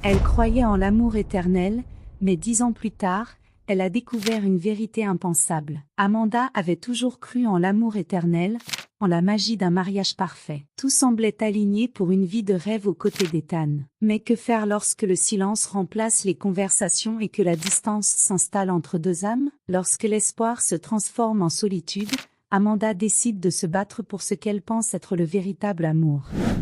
Elle croyait en l'amour éternel, mais 10 ans plus tard, elle a découvert une vérité impensable. Amanda avait toujours cru en l'amour éternel, en la magie d'un mariage parfait. Tout semblait aligné pour une vie de rêve aux côtés d'Ethan. Mais que faire lorsque le silence remplace les conversations et que la distance s'installe entre deux âmes? Lorsque l'espoir se transforme en solitude, Amanda décide de se battre pour ce qu'elle pense être le véritable amour.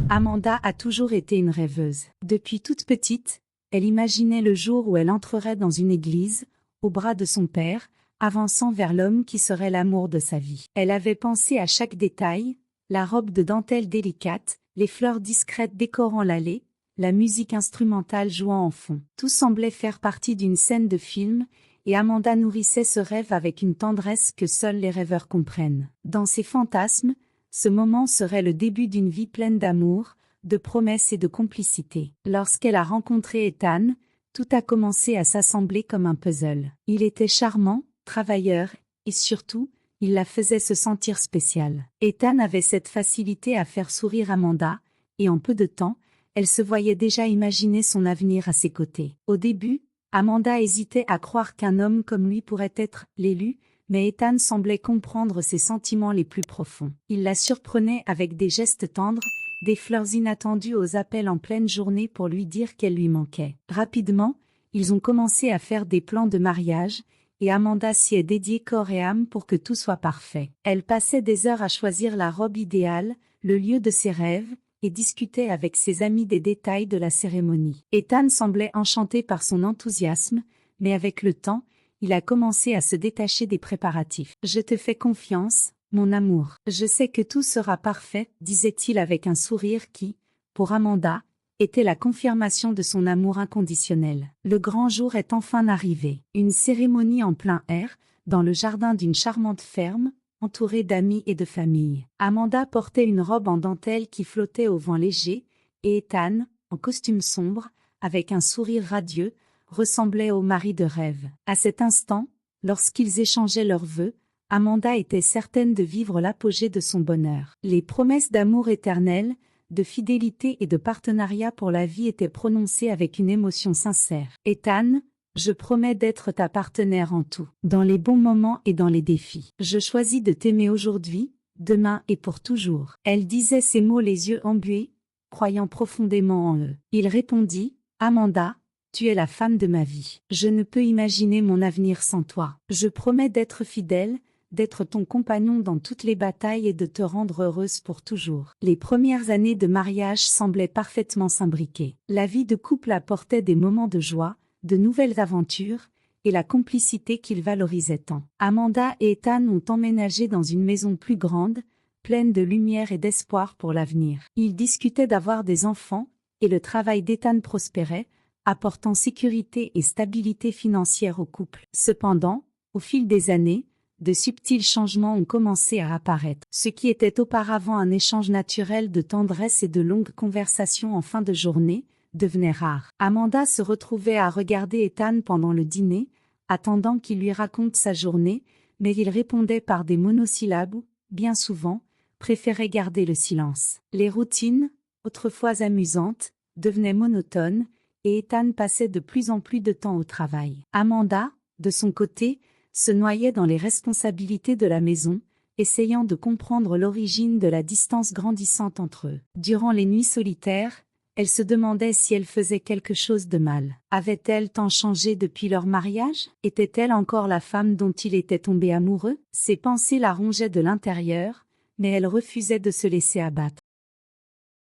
Amanda a toujours été une rêveuse. Depuis toute petite, elle imaginait le jour où elle entrerait dans une église, au bras de son père, avançant vers l'homme qui serait l'amour de sa vie. Elle avait pensé à chaque détail, la robe de dentelle délicate, les fleurs discrètes décorant l'allée, la musique instrumentale jouant en fond. Tout semblait faire partie d'une scène de film, et Amanda nourrissait ce rêve avec une tendresse que seuls les rêveurs comprennent. Dans ses fantasmes, ce moment serait le début d'une vie pleine d'amour, de promesses et de complicité. Lorsqu'elle a rencontré Ethan, tout a commencé à s'assembler comme un puzzle. Il était charmant, travailleur, et surtout, il la faisait se sentir spéciale. Ethan avait cette facilité à faire sourire Amanda, et en peu de temps, elle se voyait déjà imaginer son avenir à ses côtés. Au début, Amanda hésitait à croire qu'un homme comme lui pourrait être l'élu, mais Ethan semblait comprendre ses sentiments les plus profonds. Il la surprenait avec des gestes tendres, des fleurs inattendues aux appels en pleine journée pour lui dire qu'elle lui manquait. Rapidement, ils ont commencé à faire des plans de mariage, et Amanda s'y est dédiée corps et âme pour que tout soit parfait. Elle passait des heures à choisir la robe idéale, le lieu de ses rêves, et discutait avec ses amis des détails de la cérémonie. Ethan semblait enchanté par son enthousiasme, mais avec le temps, il a commencé à se détacher des préparatifs. « Je te fais confiance, mon amour. Je sais que tout sera parfait, » disait-il avec un sourire qui, pour Amanda, était la confirmation de son amour inconditionnel. Le grand jour est enfin arrivé. Une cérémonie en plein air, dans le jardin d'une charmante ferme, entourée d'amis et de famille. Amanda portait une robe en dentelle qui flottait au vent léger, et Ethan, en costume sombre, avec un sourire radieux, ressemblait au mari de rêve. À cet instant, lorsqu'ils échangeaient leurs vœux, Amanda était certaine de vivre l'apogée de son bonheur. Les promesses d'amour éternel, de fidélité et de partenariat pour la vie étaient prononcées avec une émotion sincère. « Ethan, je promets d'être ta partenaire en tout, dans les bons moments et dans les défis. Je choisis de t'aimer aujourd'hui, demain et pour toujours. » Elle disait ces mots les yeux embués, croyant profondément en eux. Il répondit, « Amanda, tu es la femme de ma vie. Je ne peux imaginer mon avenir sans toi. Je promets d'être fidèle, d'être ton compagnon dans toutes les batailles et de te rendre heureuse pour toujours. » Les premières années de mariage semblaient parfaitement s'imbriquer. La vie de couple apportait des moments de joie, de nouvelles aventures, et la complicité qu'ils valorisaient tant. Amanda et Ethan ont emménagé dans une maison plus grande, pleine de lumière et d'espoir pour l'avenir. Ils discutaient d'avoir des enfants, et le travail d'Ethan prospérait, apportant sécurité et stabilité financière au couple. Cependant, au fil des années, de subtils changements ont commencé à apparaître. Ce qui était auparavant un échange naturel de tendresse et de longues conversations en fin de journée, devenait rare. Amanda se retrouvait à regarder Ethan pendant le dîner, attendant qu'il lui raconte sa journée, mais il répondait par des monosyllabes ou, bien souvent, préférait garder le silence. Les routines, autrefois amusantes, devenaient monotones, et Ethan passait de plus en plus de temps au travail. Amanda, de son côté, se noyait dans les responsabilités de la maison, essayant de comprendre l'origine de la distance grandissante entre eux. Durant les nuits solitaires, elle se demandait si elle faisait quelque chose de mal. Avait-elle tant changé depuis leur mariage? Était-elle encore la femme dont il était tombé amoureux? Ses pensées la rongeaient de l'intérieur, mais elle refusait de se laisser abattre.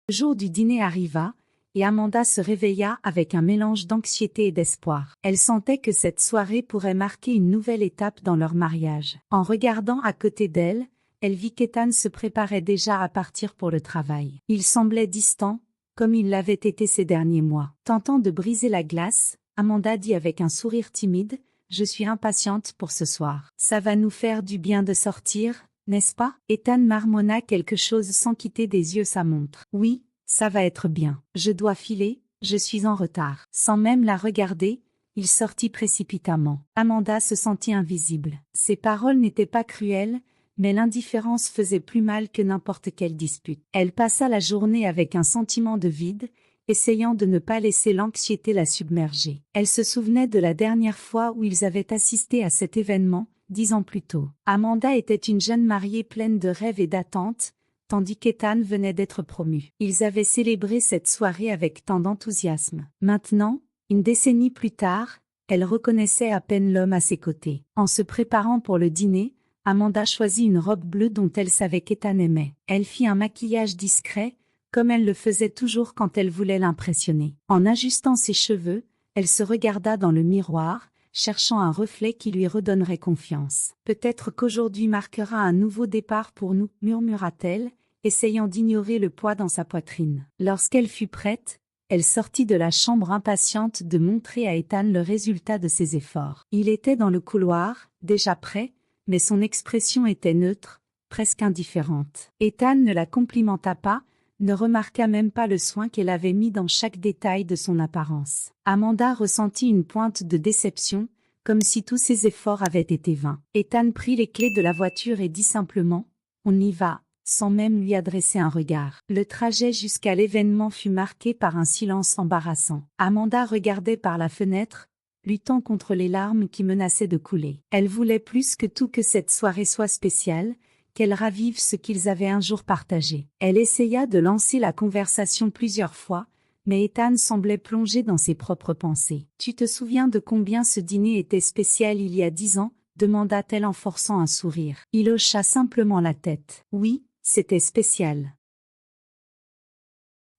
Le jour du dîner arriva, et Amanda se réveilla avec un mélange d'anxiété et d'espoir. Elle sentait que cette soirée pourrait marquer une nouvelle étape dans leur mariage. En regardant à côté d'elle, elle vit qu'Ethan se préparait déjà à partir pour le travail. Il semblait distant, comme il l'avait été ces derniers mois. Tentant de briser la glace, Amanda dit avec un sourire timide, « Je suis impatiente pour ce soir. Ça va nous faire du bien de sortir, n'est-ce pas ?» Ethan marmonna quelque chose sans quitter des yeux sa montre. « Oui, ça va être bien. Je dois filer, je suis en retard. » Sans même la regarder, il sortit précipitamment. Amanda se sentit invisible. Ses paroles n'étaient pas cruelles, mais l'indifférence faisait plus mal que n'importe quelle dispute. Elle passa la journée avec un sentiment de vide, essayant de ne pas laisser l'anxiété la submerger. Elle se souvenait de la dernière fois où ils avaient assisté à cet événement, 10 ans plus tôt. Amanda était une jeune mariée pleine de rêves et d'attentes, tandis qu'Ethan venait d'être promu. Ils avaient célébré cette soirée avec tant d'enthousiasme. Maintenant, une décennie plus tard, elle reconnaissait à peine l'homme à ses côtés. En se préparant pour le dîner, Amanda choisit une robe bleue dont elle savait qu'Ethan aimait. Elle fit un maquillage discret, comme elle le faisait toujours quand elle voulait l'impressionner. En ajustant ses cheveux, elle se regarda dans le miroir, cherchant un reflet qui lui redonnerait confiance. « Peut-être qu'aujourd'hui marquera un nouveau départ pour nous, » murmura-t-elle, essayant d'ignorer le poids dans sa poitrine. Lorsqu'elle fut prête, elle sortit de la chambre impatiente de montrer à Ethan le résultat de ses efforts. Il était dans le couloir, déjà prêt, mais son expression était neutre, presque indifférente. Ethan ne la complimenta pas, ne remarqua même pas le soin qu'elle avait mis dans chaque détail de son apparence. Amanda ressentit une pointe de déception, comme si tous ses efforts avaient été vains. Ethan prit les clés de la voiture et dit simplement « On y va », sans même lui adresser un regard. Le trajet jusqu'à l'événement fut marqué par un silence embarrassant. Amanda regardait par la fenêtre, luttant contre les larmes qui menaçaient de couler. Elle voulait plus que tout que cette soirée soit spéciale, qu'elle ravive ce qu'ils avaient un jour partagé. Elle essaya de lancer la conversation plusieurs fois, mais Ethan semblait plongé dans ses propres pensées. « Tu te souviens de combien ce dîner était spécial il y a 10 ans ?» demanda-t-elle en forçant un sourire. Il hocha simplement la tête. « Oui, c'était spécial. »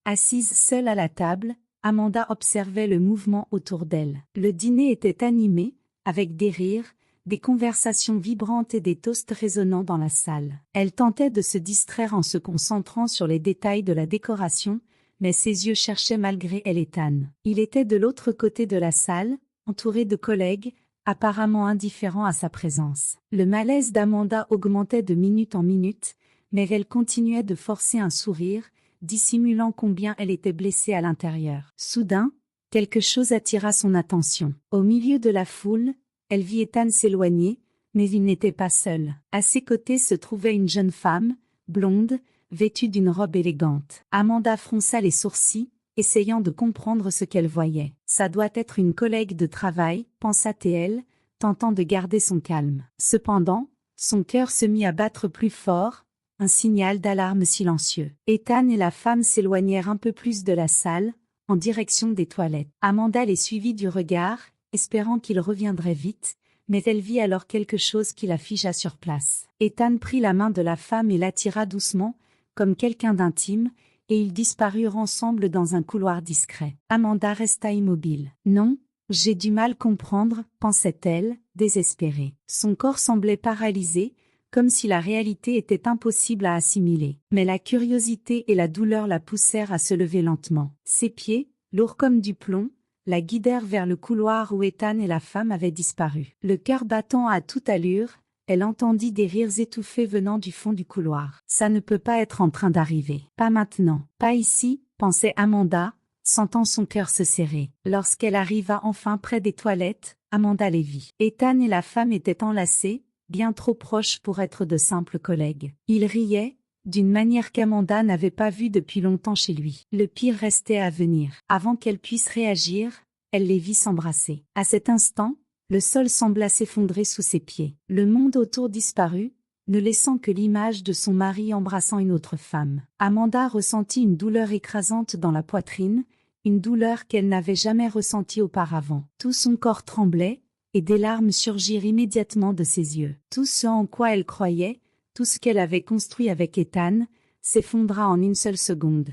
Assise seule à la table, Amanda observait le mouvement autour d'elle. Le dîner était animé, avec des rires, des conversations vibrantes et des toasts résonnants dans la salle. Elle tentait de se distraire en se concentrant sur les détails de la décoration, mais ses yeux cherchaient malgré elle Ethan. Il était de l'autre côté de la salle, entouré de collègues, apparemment indifférents à sa présence. Le malaise d'Amanda augmentait de minute en minute, mais elle continuait de forcer un sourire, dissimulant combien elle était blessée à l'intérieur. Soudain, quelque chose attira son attention. Au milieu de la foule, elle vit Ethan s'éloigner, mais il n'était pas seul. À ses côtés se trouvait une jeune femme, blonde, vêtue d'une robe élégante. Amanda fronça les sourcils, essayant de comprendre ce qu'elle voyait. « Ça doit être une collègue de travail, » pensa-t-elle, tentant de garder son calme. Cependant, son cœur se mit à battre plus fort, un signal d'alarme silencieux. Ethan et la femme s'éloignèrent un peu plus de la salle, en direction des toilettes. Amanda les suivit du regard, espérant qu'il reviendrait vite, mais elle vit alors quelque chose qui la figea sur place. Ethan prit la main de la femme et l'attira doucement, comme quelqu'un d'intime, et ils disparurent ensemble dans un couloir discret. Amanda resta immobile. « Non, j'ai du mal comprendre, » pensait-elle, désespérée. Son corps semblait paralysé, comme si la réalité était impossible à assimiler. Mais la curiosité et la douleur la poussèrent à se lever lentement. Ses pieds, lourds comme du plomb, la guidèrent vers le couloir où Ethan et la femme avaient disparu. Le cœur battant à toute allure, elle entendit des rires étouffés venant du fond du couloir. « Ça ne peut pas être en train d'arriver. Pas maintenant. Pas ici, » pensait Amanda, sentant son cœur se serrer. Lorsqu'elle arriva enfin près des toilettes, Amanda les vit. Ethan et la femme étaient enlacés, bien trop proches pour être de simples collègues. Ils riaient, d'une manière qu'Amanda n'avait pas vue depuis longtemps chez lui. Le pire restait à venir. Avant qu'elle puisse réagir, elle les vit s'embrasser. À cet instant, le sol sembla s'effondrer sous ses pieds. Le monde autour disparut, ne laissant que l'image de son mari embrassant une autre femme. Amanda ressentit une douleur écrasante dans la poitrine, une douleur qu'elle n'avait jamais ressentie auparavant. Tout son corps tremblait, et des larmes surgirent immédiatement de ses yeux. Tout ce en quoi elle croyait, tout ce qu'elle avait construit avec Ethan, s'effondra en une seule seconde.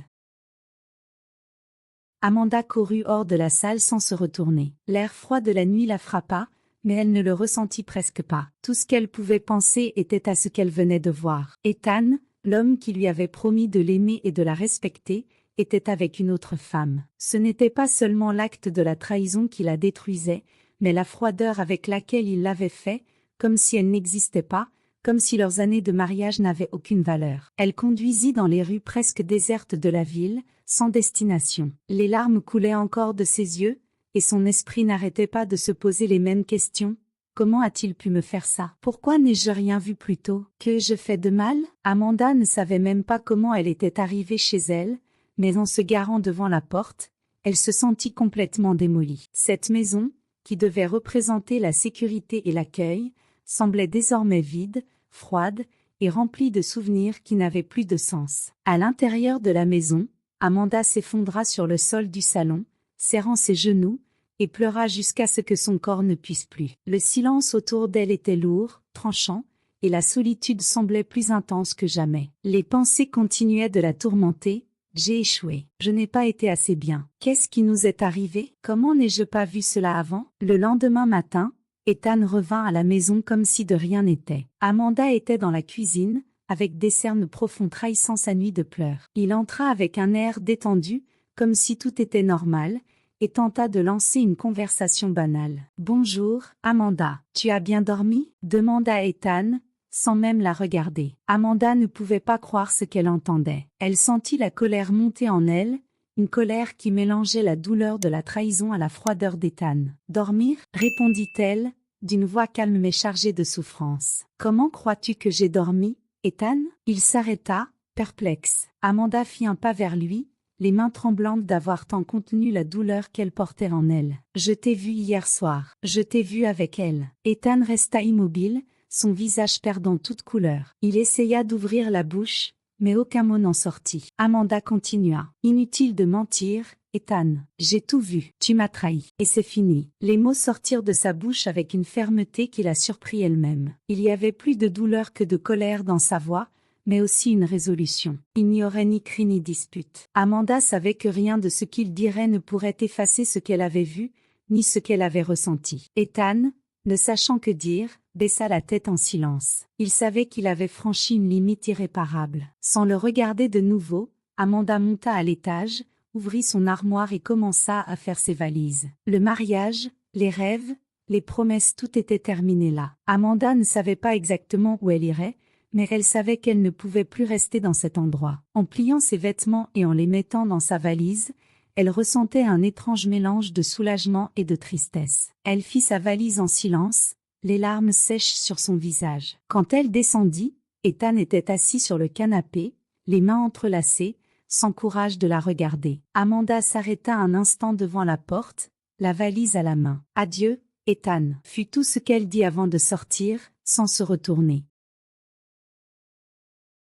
Amanda courut hors de la salle sans se retourner. L'air froid de la nuit la frappa, mais elle ne le ressentit presque pas. Tout ce qu'elle pouvait penser était à ce qu'elle venait de voir. Ethan, l'homme qui lui avait promis de l'aimer et de la respecter, était avec une autre femme. Ce n'était pas seulement l'acte de la trahison qui la détruisait, mais la froideur avec laquelle il l'avait fait, comme si elle n'existait pas, comme si leurs années de mariage n'avaient aucune valeur. Elle conduisit dans les rues presque désertes de la ville, sans destination. Les larmes coulaient encore de ses yeux, et son esprit n'arrêtait pas de se poser les mêmes questions. Comment a-t-il pu me faire ça? Pourquoi n'ai-je rien vu plus tôt? Que je fais de mal? Amanda ne savait même pas comment elle était arrivée chez elle, mais en se garant devant la porte, elle se sentit complètement démolie. Cette maison, qui devait représenter la sécurité et l'accueil, semblait désormais vide, froide et remplie de souvenirs qui n'avaient plus de sens. À l'intérieur de la maison, Amanda s'effondra sur le sol du salon, serrant ses genoux, et pleura jusqu'à ce que son corps ne puisse plus. Le silence autour d'elle était lourd, tranchant, et la solitude semblait plus intense que jamais. Les pensées continuaient de la tourmenter. J'ai échoué. Je n'ai pas été assez bien. Qu'est-ce qui nous est arrivé? Comment n'ai-je pas vu cela avant? Le lendemain matin, Ethan revint à la maison comme si de rien n'était. Amanda était dans la cuisine, avec des cernes profonds trahissant sa nuit de pleurs. Il entra avec un air détendu, comme si tout était normal, et tenta de lancer une conversation banale. « Bonjour, Amanda. Tu as bien dormi ?» demanda Ethan, sans même la regarder. Amanda ne pouvait pas croire ce qu'elle entendait. Elle sentit la colère monter en elle, une colère qui mélangeait la douleur de la trahison à la froideur d'Ethan. « Dormir ?» répondit-elle, d'une voix calme mais chargée de souffrance. « Comment crois-tu que j'ai dormi, Ethan ?» Il s'arrêta, perplexe. Amanda fit un pas vers lui, les mains tremblantes d'avoir tant contenu la douleur qu'elle portait en elle. « Je t'ai vu hier soir. Je t'ai vu avec elle. » Ethan resta immobile, son visage perdant toute couleur. Il essaya d'ouvrir la bouche, mais aucun mot n'en sortit. Amanda continua. « Inutile de mentir, Ethan. J'ai tout vu. Tu m'as trahi. Et c'est fini. » Les mots sortirent de sa bouche avec une fermeté qui la surprit elle-même. Il y avait plus de douleur que de colère dans sa voix, mais aussi une résolution. Il n'y aurait ni cri ni dispute. Amanda savait que rien de ce qu'il dirait ne pourrait effacer ce qu'elle avait vu, ni ce qu'elle avait ressenti. Ethan, ne sachant que dire, baissa la tête en silence. Il savait qu'il avait franchi une limite irréparable. Sans le regarder de nouveau, Amanda monta à l'étage, ouvrit son armoire et commença à faire ses valises. Le mariage, les rêves, les promesses, tout était terminé là. Amanda ne savait pas exactement où elle irait, mais elle savait qu'elle ne pouvait plus rester dans cet endroit. En pliant ses vêtements et en les mettant dans sa valise, elle ressentait un étrange mélange de soulagement et de tristesse. Elle fit sa valise en silence, les larmes sèches sur son visage. Quand elle descendit, Ethan était assis sur le canapé, les mains entrelacées, sans courage de la regarder. Amanda s'arrêta un instant devant la porte, la valise à la main. « Adieu, Ethan » fut tout ce qu'elle dit avant de sortir, sans se retourner.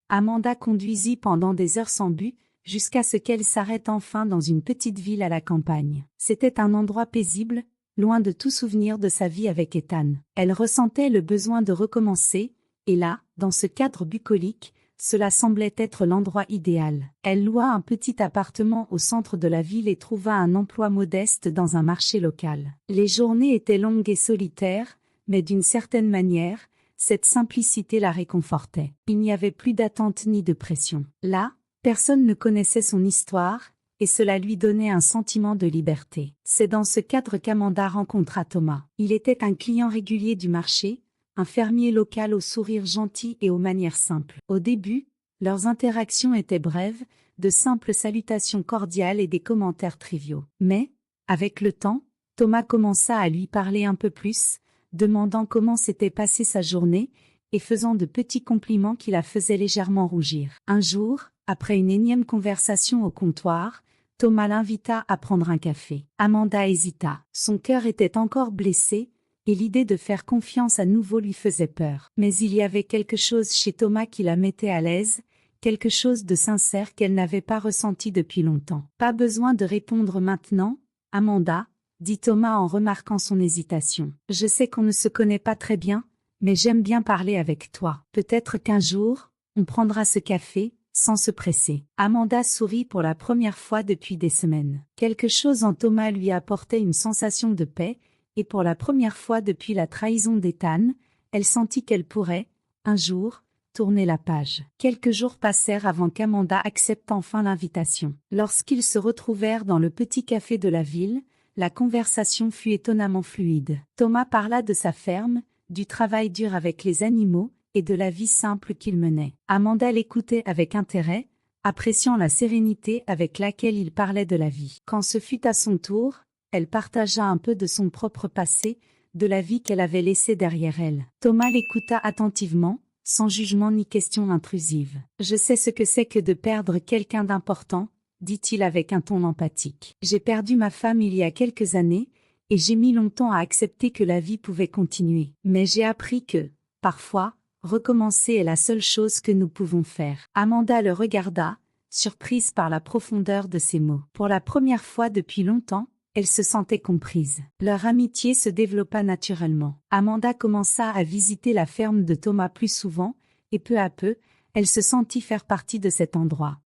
Amanda conduisit pendant des heures sans but, jusqu'à ce qu'elle s'arrête enfin dans une petite ville à la campagne. C'était un endroit paisible, loin de tout souvenir de sa vie avec Ethan. Elle ressentait le besoin de recommencer, et là, dans ce cadre bucolique, cela semblait être l'endroit idéal. Elle loua un petit appartement au centre de la ville et trouva un emploi modeste dans un marché local. Les journées étaient longues et solitaires, mais d'une certaine manière, cette simplicité la réconfortait. Il n'y avait plus d'attente ni de pression. Là, personne ne connaissait son histoire, et cela lui donnait un sentiment de liberté. C'est dans ce cadre qu'Amanda rencontra Thomas. Il était un client régulier du marché, un fermier local au sourire gentil et aux manières simples. Au début, leurs interactions étaient brèves, de simples salutations cordiales et des commentaires triviaux. Mais, avec le temps, Thomas commença à lui parler un peu plus, demandant comment s'était passée sa journée, et faisant de petits compliments qui la faisaient légèrement rougir. Un jour, après une énième conversation au comptoir, Thomas l'invita à prendre un café. Amanda hésita. Son cœur était encore blessé, et l'idée de faire confiance à nouveau lui faisait peur. Mais il y avait quelque chose chez Thomas qui la mettait à l'aise, quelque chose de sincère qu'elle n'avait pas ressenti depuis longtemps. « Pas besoin de répondre maintenant, Amanda », dit Thomas en remarquant son hésitation. « Je sais qu'on ne se connaît pas très bien, mais j'aime bien parler avec toi. Peut-être qu'un jour, on prendra ce café, sans se presser. » Amanda sourit pour la première fois depuis des semaines. Quelque chose en Thomas lui apportait une sensation de paix, et pour la première fois depuis la trahison d'Ethan, elle sentit qu'elle pourrait, un jour, tourner la page. Quelques jours passèrent avant qu'Amanda accepte enfin l'invitation. Lorsqu'ils se retrouvèrent dans le petit café de la ville, la conversation fut étonnamment fluide. Thomas parla de sa ferme, du travail dur avec les animaux, et de la vie simple qu'il menait. Amanda l'écoutait avec intérêt, appréciant la sérénité avec laquelle il parlait de la vie. Quand ce fut à son tour, elle partagea un peu de son propre passé, de la vie qu'elle avait laissée derrière elle. Thomas l'écouta attentivement, sans jugement ni question intrusive. « Je sais ce que c'est que de perdre quelqu'un d'important, » dit-il avec un ton empathique. J'ai perdu ma femme il y a quelques années, et j'ai mis longtemps à accepter que la vie pouvait continuer. Mais j'ai appris que, parfois, recommencer est la seule chose que nous pouvons faire. Amanda le regarda, surprise par la profondeur de ses mots. Pour la première fois depuis longtemps, elle se sentait comprise. Leur amitié se développa naturellement. Amanda commença à visiter la ferme de Thomas plus souvent, et peu à peu, elle se sentit faire partie de cet endroit.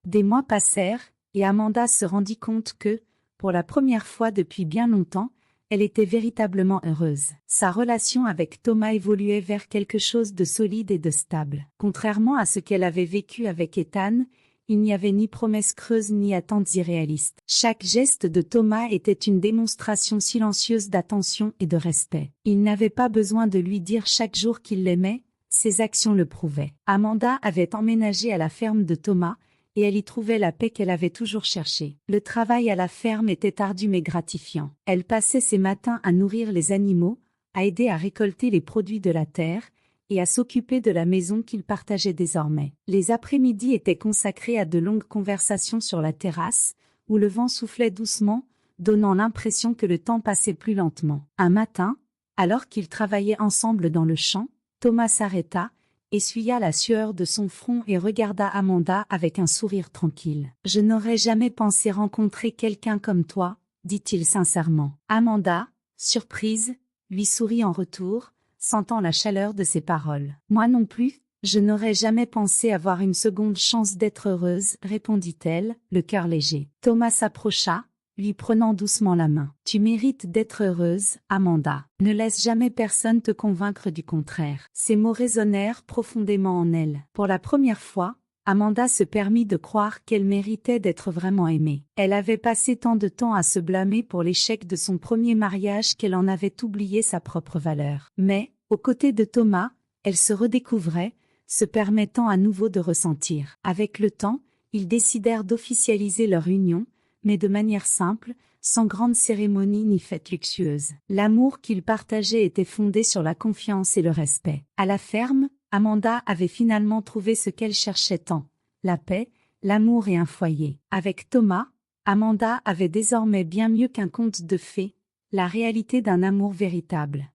Des mois passèrent, et Amanda se rendit compte que, pour la première fois depuis bien longtemps, elle était véritablement heureuse. Sa relation avec Thomas évoluait vers quelque chose de solide et de stable. Contrairement à ce qu'elle avait vécu avec Ethan, il n'y avait ni promesses creuses ni attentes irréalistes. Chaque geste de Thomas était une démonstration silencieuse d'attention et de respect. Il n'avait pas besoin de lui dire chaque jour qu'il l'aimait, ses actions le prouvaient. Amanda avait emménagé à la ferme de Thomas, et elle y trouvait la paix qu'elle avait toujours cherchée. Le travail à la ferme était ardu mais gratifiant. Elle passait ses matins à nourrir les animaux, à aider à récolter les produits de la terre, et à s'occuper de la maison qu'ils partageaient désormais. Les après-midi étaient consacrés à de longues conversations sur la terrasse, où le vent soufflait doucement, donnant l'impression que le temps passait plus lentement. Un matin, alors qu'ils travaillaient ensemble dans le champ, Thomas s'arrêta, essuya la sueur de son front et regarda Amanda avec un sourire tranquille. « Je n'aurais jamais pensé rencontrer quelqu'un comme toi, » dit-il sincèrement. Amanda, surprise, lui sourit en retour, sentant la chaleur de ses paroles. « Moi non plus, je n'aurais jamais pensé avoir une seconde chance d'être heureuse, » répondit-elle, le cœur léger. Thomas s'approcha, lui prenant doucement la main. « Tu mérites d'être heureuse, Amanda. Ne laisse jamais personne te convaincre du contraire. » Ces mots résonnèrent profondément en elle. Pour la première fois, Amanda se permit de croire qu'elle méritait d'être vraiment aimée. Elle avait passé tant de temps à se blâmer pour l'échec de son premier mariage qu'elle en avait oublié sa propre valeur. Mais, aux côtés de Thomas, elle se redécouvrait, se permettant à nouveau de ressentir. Avec le temps, ils décidèrent d'officialiser leur union, mais de manière simple, sans grande cérémonie ni fête luxueuse. L'amour qu'ils partageaient était fondé sur la confiance et le respect. À la ferme, Amanda avait finalement trouvé ce qu'elle cherchait tant, la paix, l'amour et un foyer. Avec Thomas, Amanda avait désormais bien mieux qu'un conte de fées, la réalité d'un amour véritable.